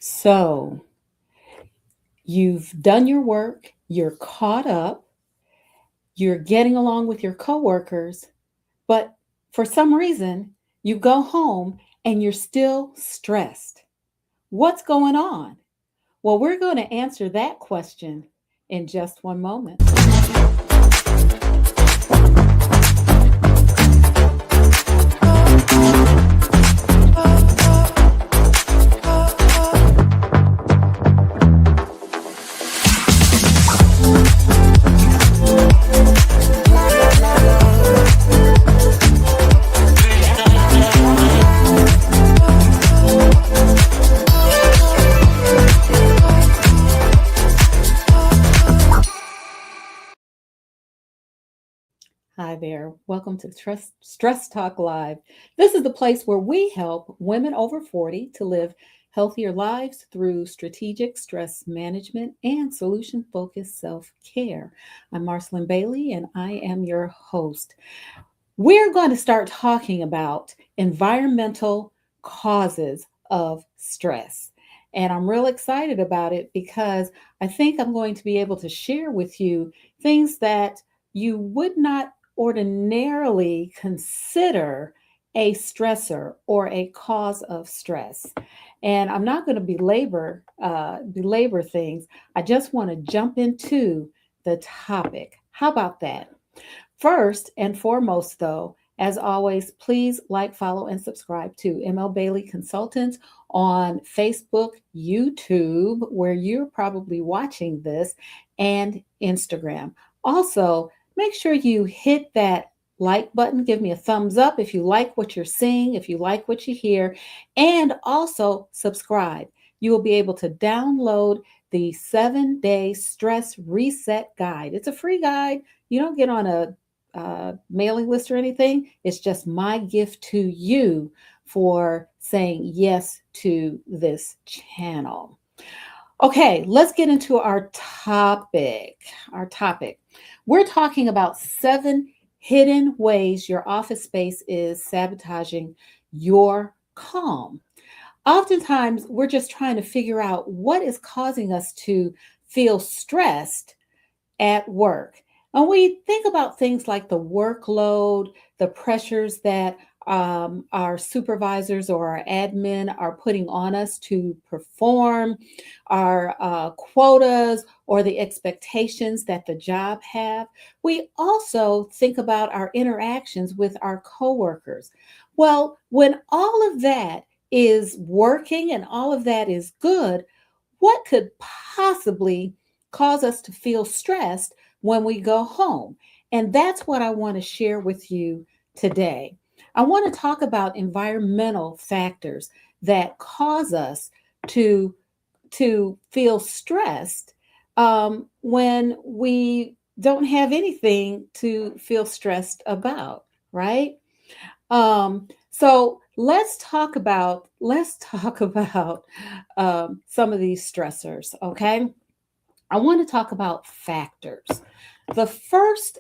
So you've done your work, you're caught up, you're getting along with your coworkers, but for some reason, you go home and you're still stressed. What's going on? Well, we're going to answer that question in just one moment. Hi there. Welcome to Stress Talk Live. This is the place where we help women over 40 to live healthier lives through strategic stress management and solution focused self care. I'm Marcyline Bailey and I am your host. We're going to start talking about environmental causes of stress. And I'm real excited about it because I think I'm going to be able to share with you things that you would not ordinarily consider a stressor or a cause of stress. And I'm not going to belabor things. I just want to jump into the topic. How about that? First and foremost, though, as always, please like, follow, and subscribe to ML Bailey Consultants on Facebook, YouTube, where you're probably watching this, and Instagram. Also, make sure you hit that like button. Give me a thumbs up if you like what you're seeing, if you like what you hear, and also subscribe. You will be able to download the 7-day stress reset guide. It's a free guide. You don't get on a mailing list or anything. It's just my gift to you for saying yes to this channel. Okay, let's get into our topic. We're talking about 7 hidden ways your office space is sabotaging your calm. Oftentimes, we're just trying to figure out what is causing us to feel stressed at work. And we think about things like the workload, the pressures that our supervisors or our admin are putting on us to perform, our quotas or the expectations that the job have. We also think about our interactions with our coworkers. Well, when all of that is working and all of that is good, what could possibly cause us to feel stressed when we go home? And that's what I want to share with you today. I want to talk about environmental factors that cause us to, to feel stressed when we don't have anything to feel stressed about, right? So let's talk about some of these stressors. Okay, I want to talk about factors. The first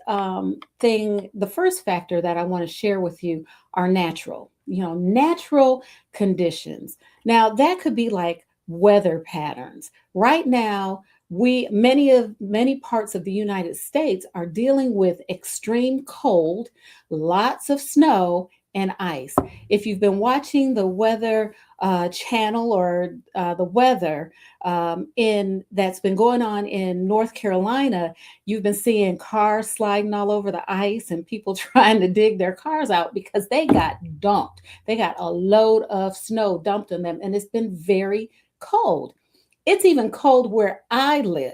factor that I want to share with you are natural. Natural conditions. Now that could be like weather patterns. Right now, many parts of the United States are dealing with extreme cold, lots of snow and ice. If you've been watching the weather channel or the weather in that's been going on in North Carolina, you've been seeing cars sliding all over the ice and people trying to dig their cars out because they got dumped. They got a load of snow dumped on them, and it's been very cold. It's even cold where I live,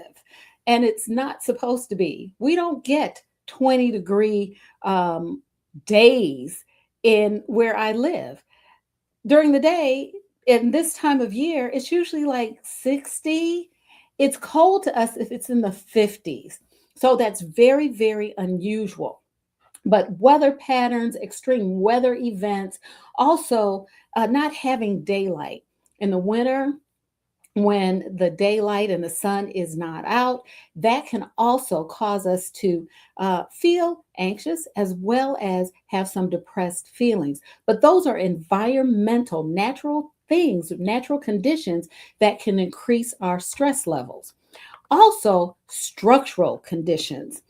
and it's not supposed to be. We don't get 20-degree days in where I live. During the day, in this time of year, it's usually like 60. It's cold to us if it's in the 50s. So that's very, very unusual. But weather patterns, extreme weather events, also not having daylight. In the winter, when the daylight and the sun is not out, that can also cause us to feel anxious as well as have some depressed feelings. But those are environmental, natural things, natural conditions that can increase our stress levels. Also, structural conditions.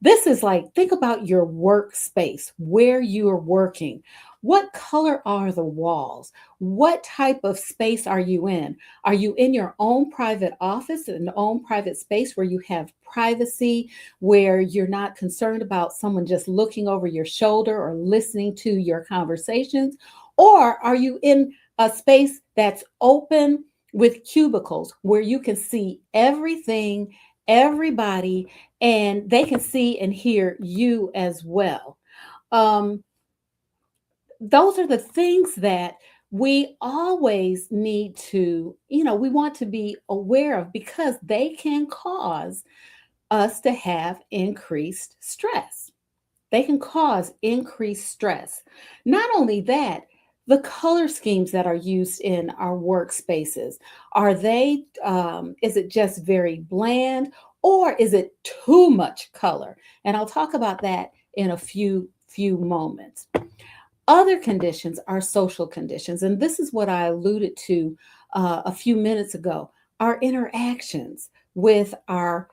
This is like, think about your workspace, where you are working. What color are the walls? What type of space are you in? Are you in your own private office, an own private space where you have privacy, where you're not concerned about someone just looking over your shoulder or listening to your conversations? Or are you in a space that's open with cubicles where you can see everything, everybody, and they can see and hear you as well? Um, those are the things that we always need to, we want to be aware of because they can cause us to have increased stress. They can cause increased stress. Not only that, the color schemes that are used in our workspaces, is it just very bland, or is it too much color? And I'll talk about that in a few moments. Other conditions are social conditions, and this is what I alluded to a few minutes ago. Our interactions with our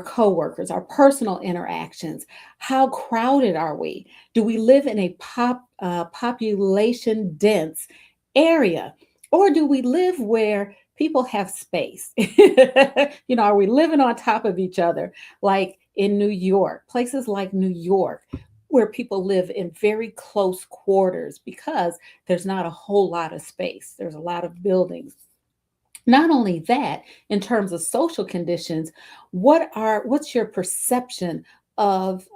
coworkers, our personal interactions. How crowded are we? Do we live in a population dense area, or do we live where people have space? Are we living on top of each other, like in New York, places like New York, where people live in very close quarters because there's not a whole lot of space. There's a lot of buildings. Not only that, in terms of social conditions, what's your perception of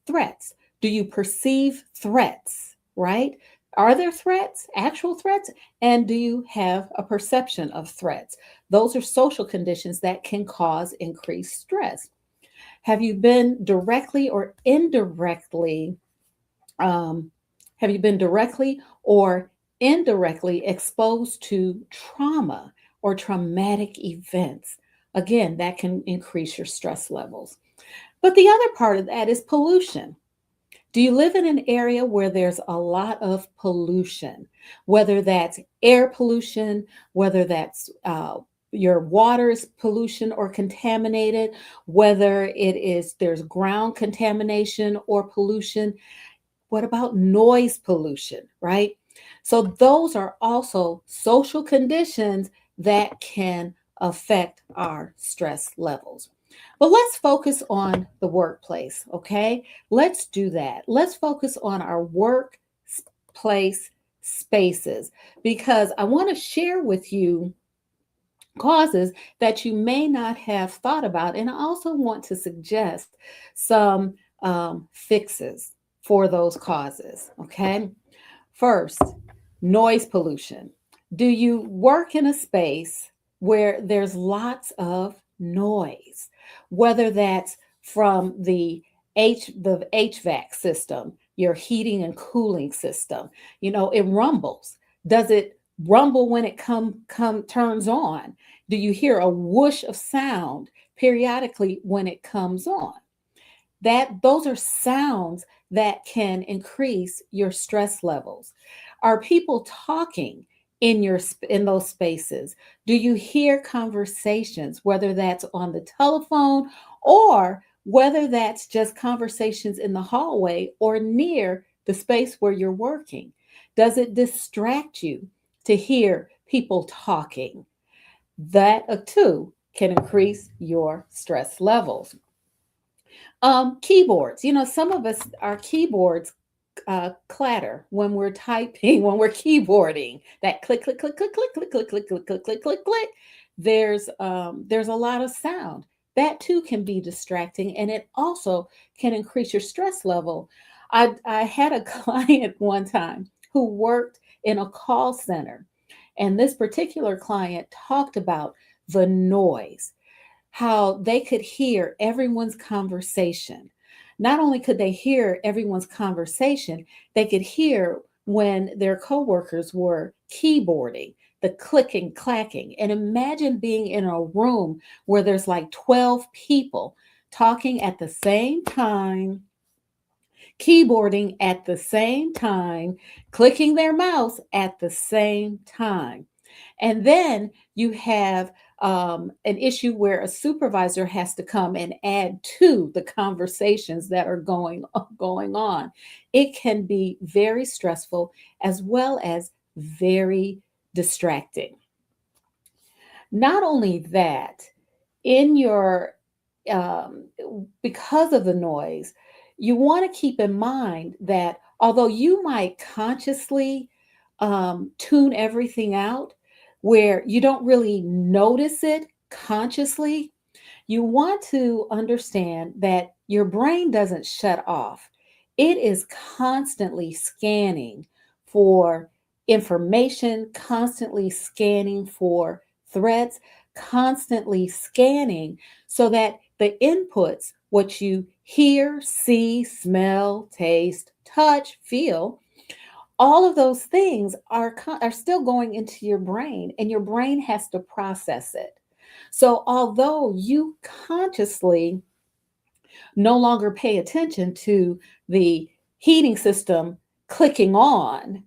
threats? Do you perceive threats, right? Are there threats, actual threats? And do you have a perception of threats? Those are social conditions that can cause increased stress. Have you been directly or indirectly um, have you been directly or indirectly exposed to trauma or traumatic events? Again, that can increase your stress levels. But the other part of that is pollution. Do you live in an area where there's a lot of pollution, whether that's air pollution, whether that's your water is pollution or contaminated, whether there's ground contamination or pollution? What about noise pollution, right? So those are also social conditions that can affect our stress levels. But let's focus on the workplace, okay? Let's do that. Let's focus on our workplace spaces because I want to share with you causes that you may not have thought about. And I also want to suggest some fixes for those causes. Okay. First, noise pollution. Do you work in a space where there's lots of noise, whether that's from the HVAC system, your heating and cooling system? It rumbles. Does it rumble when it turns on? Do you hear a whoosh of sound periodically when it comes on? Those are sounds that can increase your stress levels. Are people talking in those spaces? Do you hear conversations, whether that's on the telephone or whether that's just conversations in the hallway or near the space where you're working? Does it distract you to hear people talking? That too can increase your stress levels. Keyboards. Some of us, our keyboards clatter when we're typing, when we're keyboarding. That click, click, click, click, click, click, click, click, click, click, click, click, click. There's a lot of sound. That too can be distracting, and it also can increase your stress level. I had a client one time who worked in a call center, and this particular client talked about the noise, how they could hear everyone's conversation. Not only could they hear everyone's conversation, they could hear when their coworkers were keyboarding, the clicking, clacking. And imagine being in a room where there's like 12 people talking at the same time, keyboarding at the same time, clicking their mouse at the same time. And then you have an issue where a supervisor has to come and add to the conversations that are going on. It can be very stressful as well as very distracting. Not only that, in your um, because of the noise, you want to keep in mind that although you might consciously tune everything out, where you don't really notice it consciously, you want to understand that your brain doesn't shut off. It is constantly scanning for information, constantly scanning for threats, constantly scanning so that the inputs, what you hear, see, smell, taste, touch, feel, all of those things are still going into your brain, and your brain has to process it. So although you consciously no longer pay attention to the heating system clicking on,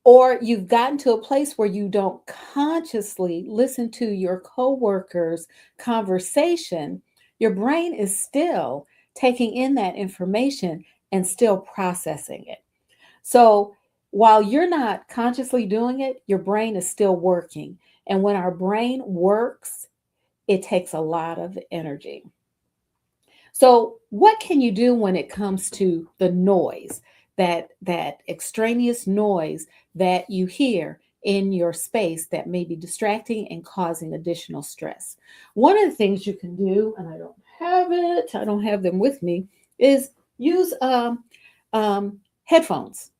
or you've gotten to a place where you don't consciously listen to your coworkers conversation, your brain is still taking in that information and still processing it. So while you're not consciously doing it, your brain is still working. And when our brain works, it takes a lot of energy. So what can you do when it comes to the noise, that extraneous noise that you hear in your space that may be distracting and causing additional stress? One of the things you can do, and I don't have them with me, is use headphones.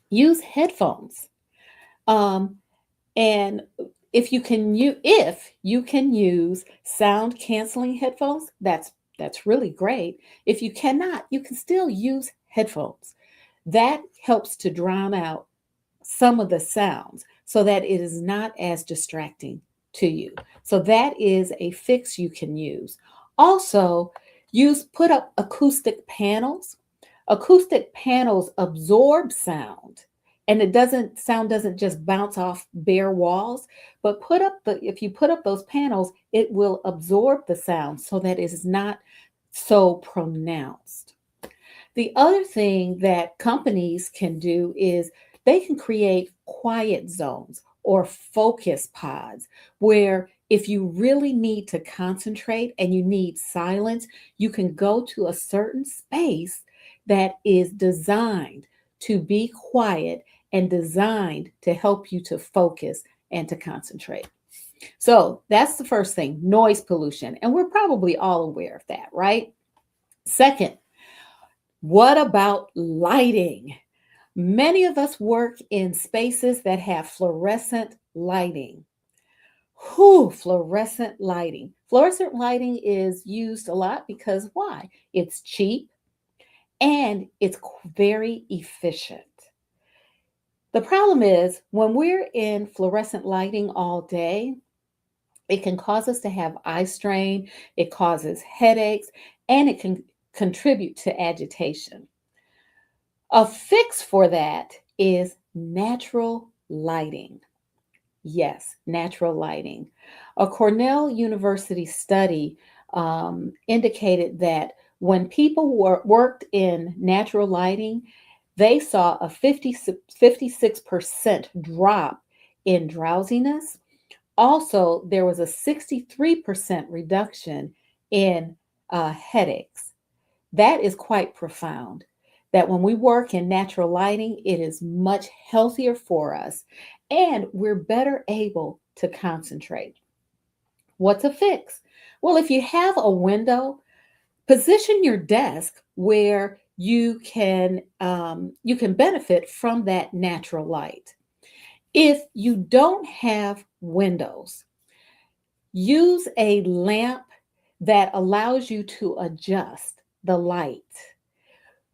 Use headphones. Um, and if you can use sound canceling headphones, that's really great. If you cannot, you can still use headphones. That helps to drown out some of the sounds so that it is not as distracting to you. So that is a fix you can use. Also, use put up acoustic panels. Acoustic panels absorb sound, and it doesn't sound doesn't just bounce off bare walls, but put up the if you put up those panels, it will absorb the sound so that it is not so pronounced. The other thing that companies can do is they can create quiet zones or focus pods where if you really need to concentrate and you need silence, you can go to a certain space that is designed to be quiet and designed to help you to focus and to concentrate. So that's the first thing, noise pollution. And we're probably all aware of that, right? Second, what about lighting? Many of us work in spaces that have fluorescent lighting. Whew, fluorescent lighting. Fluorescent lighting is used a lot because why? It's cheap and it's very efficient. The problem is when we're in fluorescent lighting all day, it can cause us to have eye strain, it causes headaches, and it can contribute to agitation. A fix for that is natural lighting. Yes, natural lighting. A Cornell University study indicated that when people worked in natural lighting, they saw a 56% drop in drowsiness. Also, there was a 63% reduction in headaches. That is quite profound. That when we work in natural lighting, it is much healthier for us and we're better able to concentrate. What's a fix? Well, if you have a window, position your desk where you can benefit from that natural light. If you don't have windows, use a lamp that allows you to adjust the light.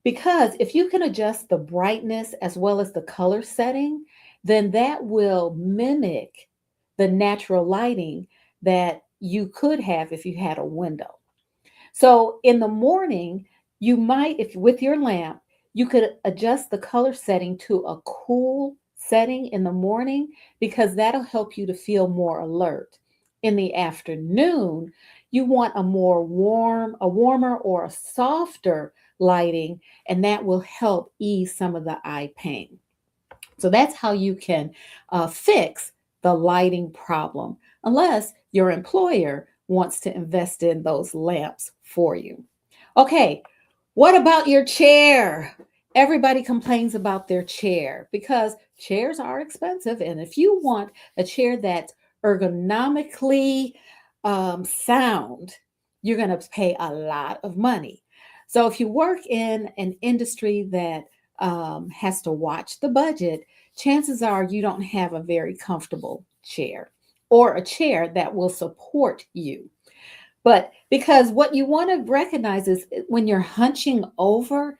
Because if you can adjust the brightness as well as the color setting, then that will mimic the natural lighting that you could have if you had a window. So in the morning, you might, if with your lamp, you could adjust the color setting to a cool setting in the morning because that'll help you to feel more alert. In the afternoon, you want a warmer or a softer lighting, and that will help ease some of the eye pain. So that's how you can fix the lighting problem, unless your employer wants to invest in those lamps for you. Okay, what about your chair? Everybody complains about their chair because chairs are expensive. And if you want a chair that's ergonomically sound, you're going to pay a lot of money. So if you work in an industry that has to watch the budget, chances are you don't have a very comfortable chair or a chair that will support you. But because what you want to recognize is when you're hunching over,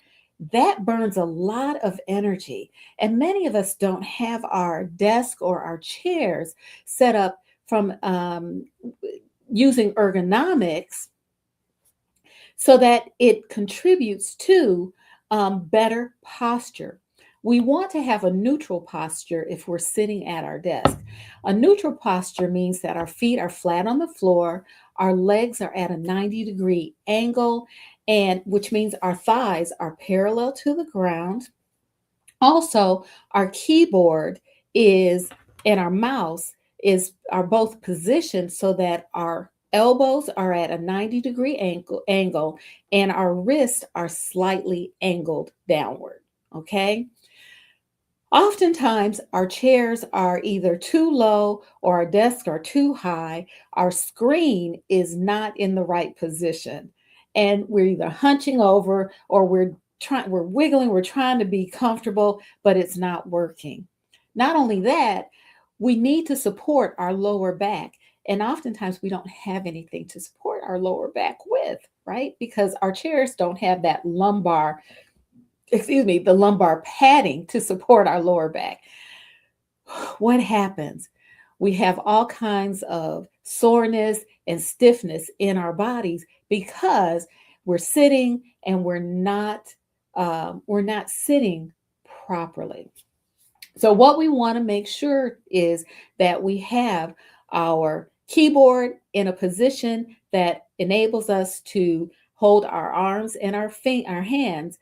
that burns a lot of energy. And many of us don't have our desk or our chairs set up from using ergonomics so that it contributes to better posture. We want to have a neutral posture if we're sitting at our desk. A neutral posture means that our feet are flat on the floor, our legs are at a 90-degree angle, and which means our thighs are parallel to the ground. Also, our keyboard is and our mouse is are both positioned so that our elbows are at a 90-degree angle and our wrists are slightly angled downward. Okay. Oftentimes, our chairs are either too low or our desks are too high. Our screen is not in the right position. And we're either hunching over or we're wiggling, we're trying to be comfortable, but it's not working. Not only that, we need to support our lower back. And oftentimes we don't have anything to support our lower back with, right? Because our chairs don't have that the lumbar padding to support our lower back. What happens? We have all kinds of soreness and stiffness in our bodies because we're sitting and we're not sitting properly. So what we want to make sure is that we have our keyboard in a position that enables us to hold our arms and our hands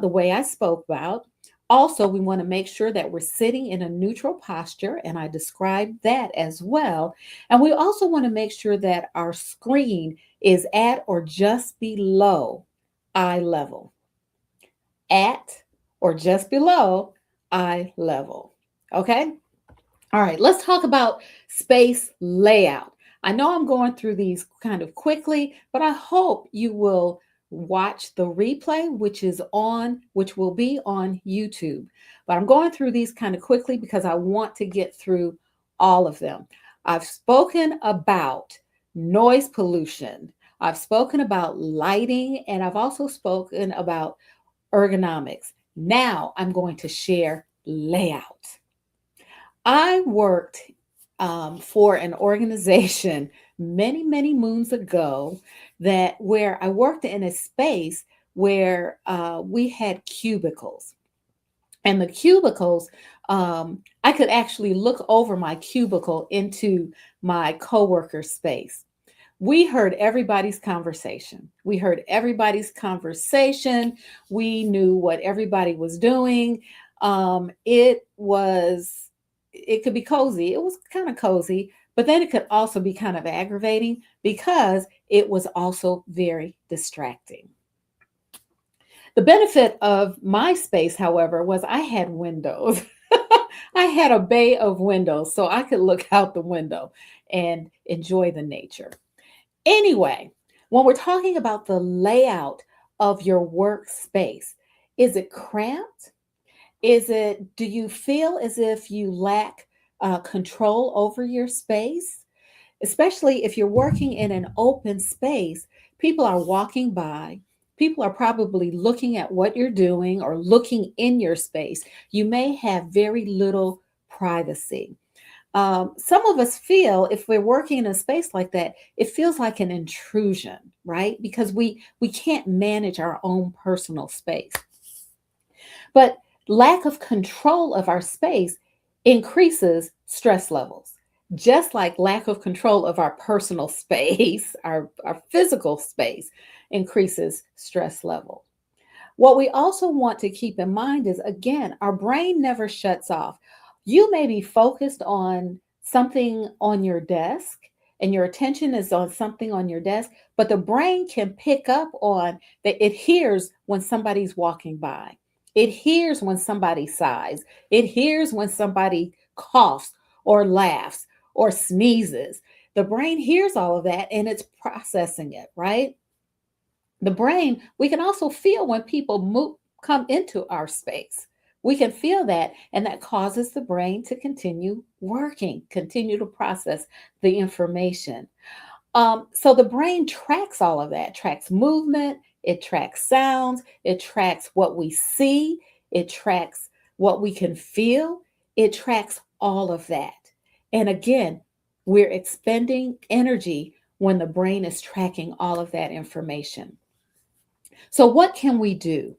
the way I spoke about. Also, we want to make sure that we're sitting in a neutral posture, and I described that as well. And we also want to make sure that our screen is at or just below eye level. At or just below eye level. Okay? All right, let's talk about space layout. I know I'm going through these kind of quickly, but I hope you will watch the replay, which will be on YouTube. But I'm going through these kind of quickly because I want to get through all of them. I've spoken about noise pollution. I've spoken about lighting, and I've also spoken about ergonomics. Now I'm going to share layout. I worked for an organization many, many moons ago that where I worked in a space where we had cubicles. And the cubicles, I could actually look over my cubicle into my coworker space. We heard everybody's conversation. We heard everybody's conversation. We knew what everybody was doing. It could be cozy. It was kind of cozy, but then it could also be kind of aggravating because it was also very distracting. The benefit of my space, however, was I had windows. I had a bay of windows so I could look out the window and enjoy the nature. Anyway, when we're talking about the layout of your workspace, is it cramped? Do you feel as if you lack control over your space? Especially if you're working in an open space, people are walking by, people are probably looking at what you're doing or looking in your space. You may have very little privacy. Some of us feel if we're working in a space like that, it feels like an intrusion, right? Because we can't manage our own personal space. But lack of control of our space increases stress levels. Just like lack of control of our personal space, our physical space increases stress level. What we also want to keep in mind is again, our brain never shuts off. You may be focused on something on your desk and your attention is on something on your desk, but the brain can pick up on that it hears when somebody's walking by. It hears when somebody sighs. It hears when somebody coughs or laughs or sneezes. The brain hears all of that and it's processing it, right? The brain, we can also feel when people come into our space. We can feel that, and that causes the brain to continue working, continue to process the information. So the brain tracks all of that, tracks movement, it tracks sounds, it tracks what we see, it tracks what we can feel, it tracks all of that. And again, we're expending energy when the brain is tracking all of that information. So, what can we do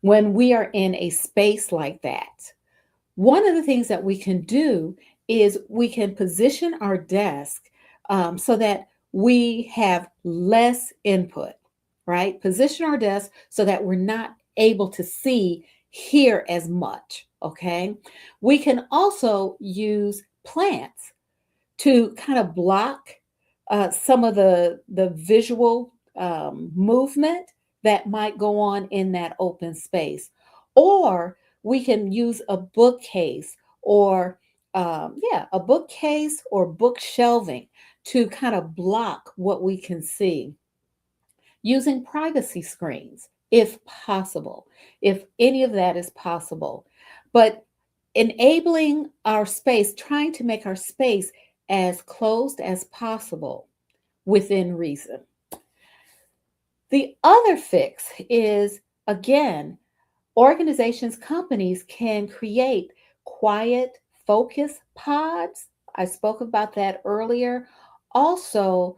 when we are in a space like that? One of the things that we can do is we can position our desk so that we have less input, right? Position our desk so that we're not able to see, hear as much, okay? We can also use plants to kind of block some of the visual movement that might go on in that open space. Or we can use a bookcase or a bookcase or book shelving to kind of block what we can see using privacy screens if possible, if any of that is possible. But enabling our space, trying to make our space as closed as possible within reason. The other fix is, again, organizations, companies can create quiet focus pods. I spoke about that earlier. Also,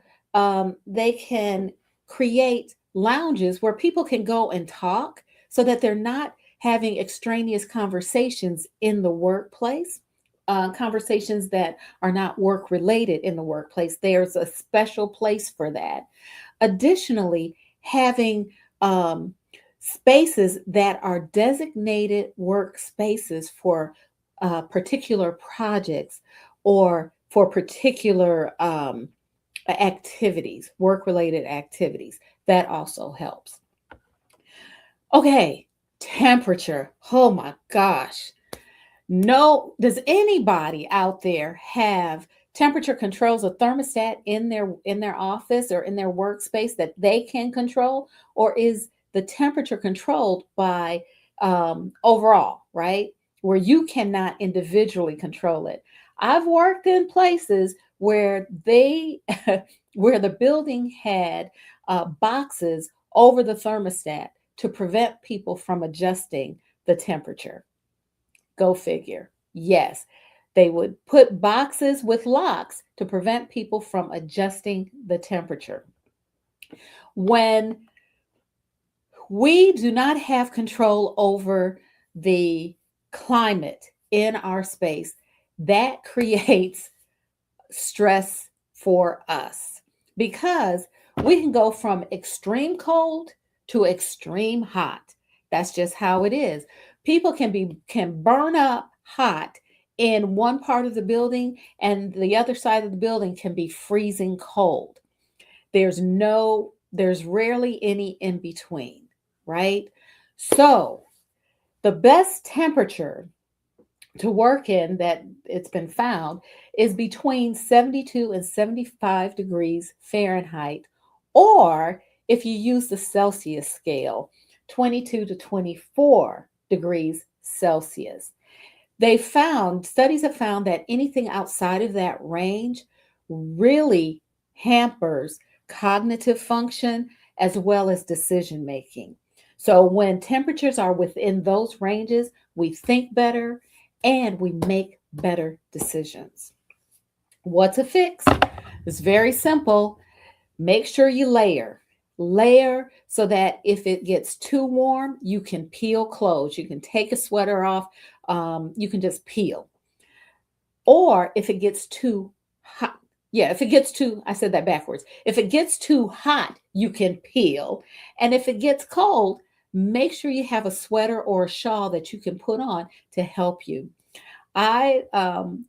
they can create lounges where people can go and talk so that they're not having extraneous conversations in the workplace, conversations that are not work related in the workplace. There's a special place for that. Additionally, having spaces that are designated workspaces for particular projects or for particular activities, work related activities. That also helps. Okay, temperature. Oh my gosh. No, does anybody out there have temperature controls, a thermostat in their office or in their workspace that they can control, or is the temperature controlled by overall, right? Where you cannot individually control it. I've worked in places where they where the building had boxes over the thermostat to prevent people from adjusting the temperature. Go figure. Yes, they would put boxes with locks to prevent people from adjusting the temperature. When we do not have control over the climate in our space, that creates stress for us because we can go from extreme cold to extreme hot. That's just how it is. People can burn up hot in one part of the building and the other side of the building can be freezing cold. There's rarely any in between, right? So, the best temperature to work in that it's been found is between 72 and 75 degrees Fahrenheit, or if you use the Celsius scale, 22 to 24 degrees Celsius. Studies have found that anything outside of that range really hampers cognitive function as well as decision making. So when temperatures are within those ranges, we think better and we make better decisions. What to fix? It's very simple. Make sure you layer. Layer so that if it gets too warm, you can peel clothes. You can take a sweater off. You can just peel. Or if it gets too hot, yeah, if it gets too, I said that backwards. If it gets too hot, you can peel. And if it gets cold, make sure you have a sweater or a shawl that you can put on to help you. I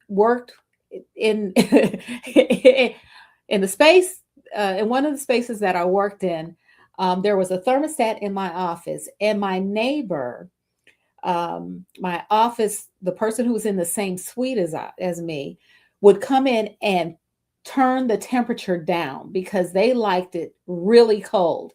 worked in in the space in one of the spaces that I worked in. There was a thermostat in my office, and my neighbor, my office, the person who was in the same suite as me, would come in and turn the temperature down because they liked it really cold.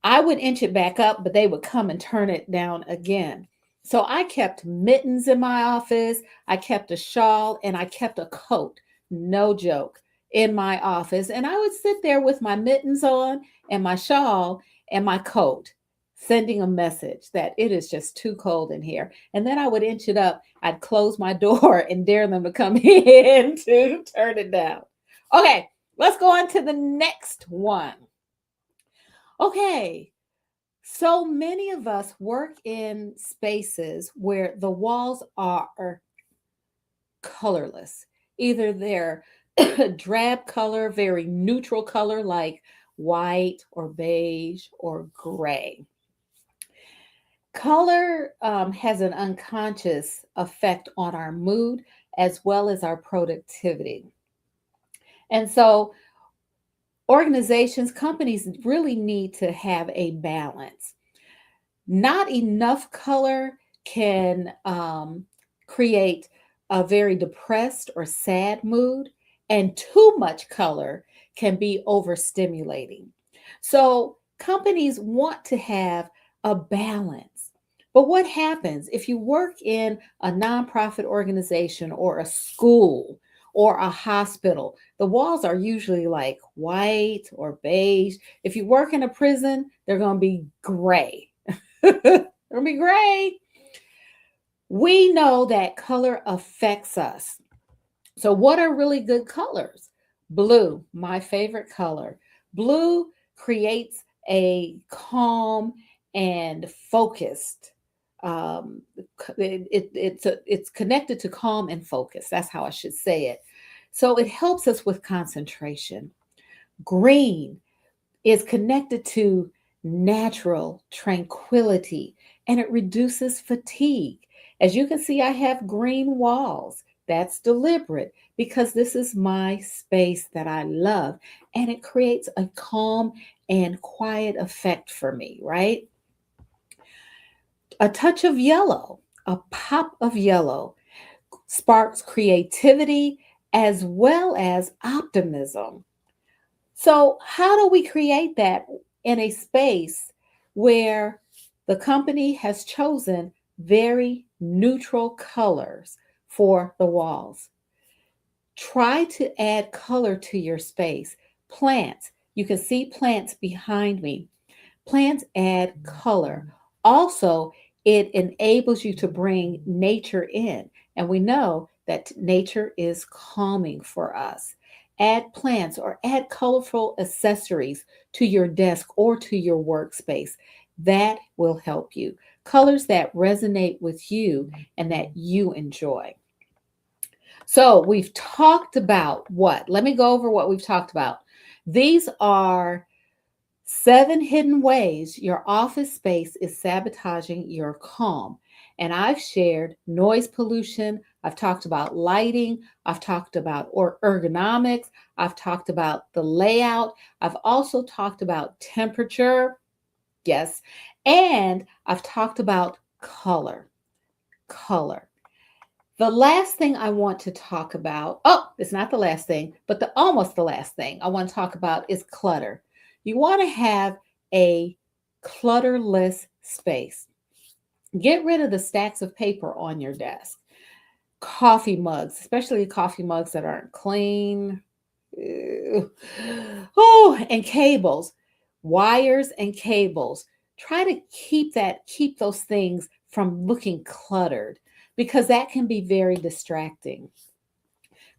I would inch it back up, but they would come and turn it down again. So I kept mittens in my office, I kept a shawl, and I kept a coat, no joke, in my office. And I would sit there with my mittens on and my shawl and my coat, sending a message that it is just too cold in here. And then I would inch it up, I'd close my door and dare them to come in to turn it down. Okay, let's go on to the next one. Okay, so many of us work in spaces where the walls are colorless. Either they're drab color, very neutral color like white or beige or gray. Color has an unconscious effect on our mood as well as our productivity. And so organizations, companies really need to have a balance. Not enough color can create a very depressed or sad mood, and too much color can be overstimulating. So, companies want to have a balance. But what happens if you work in a nonprofit organization or a school or a hospital? The walls are usually like white or beige. If you work in a prison, they're going to be gray. It'll be great. We know that color affects us. So, what are really good colors? Blue, my favorite color. Blue creates a calm and focused. It's connected to calm and focus. That's how I should say it. So it helps us with concentration. Green is connected to natural tranquility and it reduces fatigue. As you can see, I have green walls. That's deliberate because this is my space that I love and it creates a calm and quiet effect for me, right? A touch of yellow, a pop of yellow sparks creativity as well as optimism. So, how do we create that in a space where the company has chosen very neutral colors for the walls? Try to add color to your space. Plants, you can see plants behind me. Plants add color. Also, it enables you to bring nature in. And we know that nature is calming for us. Add plants or add colorful accessories to your desk or to your workspace. That will help you. Colors that resonate with you and that you enjoy. So, we've talked about what? Let me go over what we've talked about. These are 7 hidden ways your office space is sabotaging your calm. And I've shared noise pollution, I've talked about lighting, I've talked about ergonomics, I've talked about the layout, I've also talked about temperature, yes, and I've talked about color. Color. The last thing I want to talk about, oh, it's not the last thing, but the almost the last thing I want to talk about is clutter. You want to have a clutterless space. Get rid of the stacks of paper on your desk. Coffee mugs, especially coffee mugs that aren't clean. Ew. Oh, and cables. wires and cables. Try to keep those things from looking cluttered because that can be very distracting.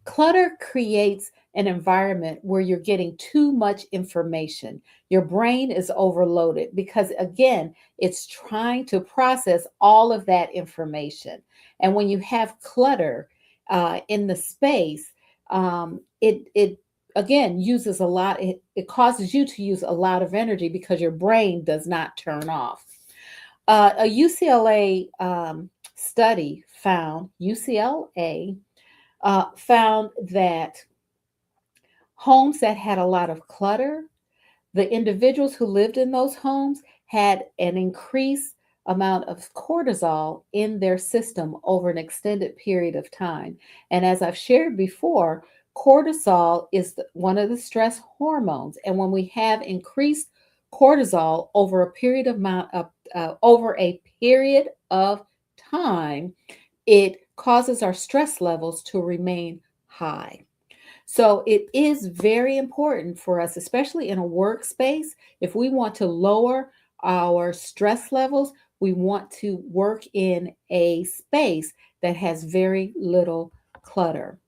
Clutter creates an environment where you're getting too much information. Your brain is overloaded because, again, it's trying to process all of that information. And when you have clutter in the space, it again uses a lot, it causes you to use a lot of energy because your brain does not turn off. A UCLA study found, UCLA found that homes that had a lot of clutter, the individuals who lived in those homes had an increased amount of cortisol in their system over an extended period of time. And as I've shared before, cortisol is one of the stress hormones. And when we have increased cortisol over a period of time, it causes our stress levels to remain high. So it is very important for us, especially in a workspace, if we want to lower our stress levels, we want to work in a space that has very little clutter.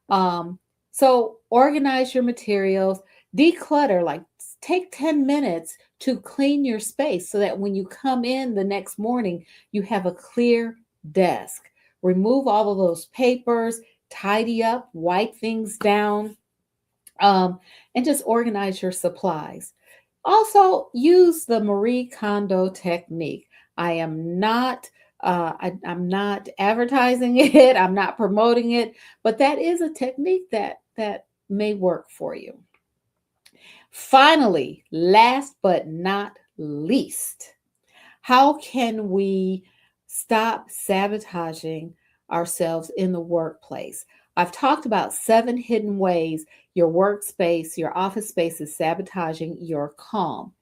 Um, so organize your materials, declutter, like take 10 minutes to clean your space so that when you come in the next morning, you have a clear desk. Remove all of those papers, tidy up, wipe things down, um, and just organize your supplies. Also, use the Marie Kondo technique. I am not I'm not advertising it, I'm not promoting it, but that is a technique that may work for you. Finally, last but not least, how can we stop sabotaging ourselves in the workplace? I've talked about 7 hidden ways your workspace, your office space is sabotaging your calm.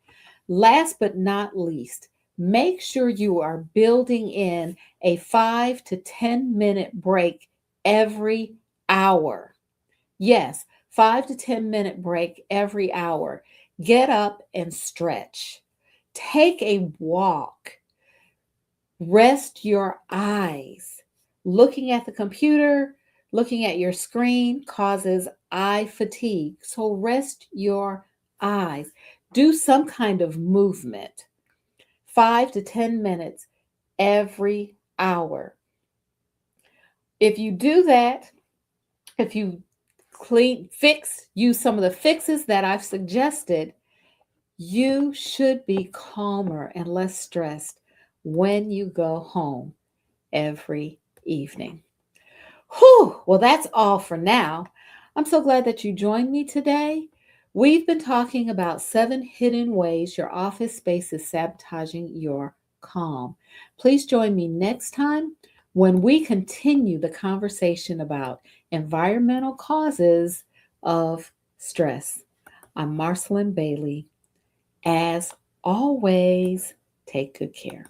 Last but not least, make sure you are building in a 5 to 10-minute break every hour. Yes, 5 to 10-minute break every hour. Get up and stretch. Take a walk. Rest your eyes. Looking at the computer, looking at your screen causes eye fatigue. So rest your eyes. Do some kind of movement. 5 to 10 minutes every hour. If you do that, if you use some of the fixes that I've suggested, you should be calmer and less stressed when you go home every evening. Whew, well, that's all for now. I'm so glad that you joined me today. We've been talking about 7 hidden ways your office space is sabotaging your calm. Please join me next time when we continue the conversation about environmental causes of stress. I'm Marcyline Bailey. As always, take good care.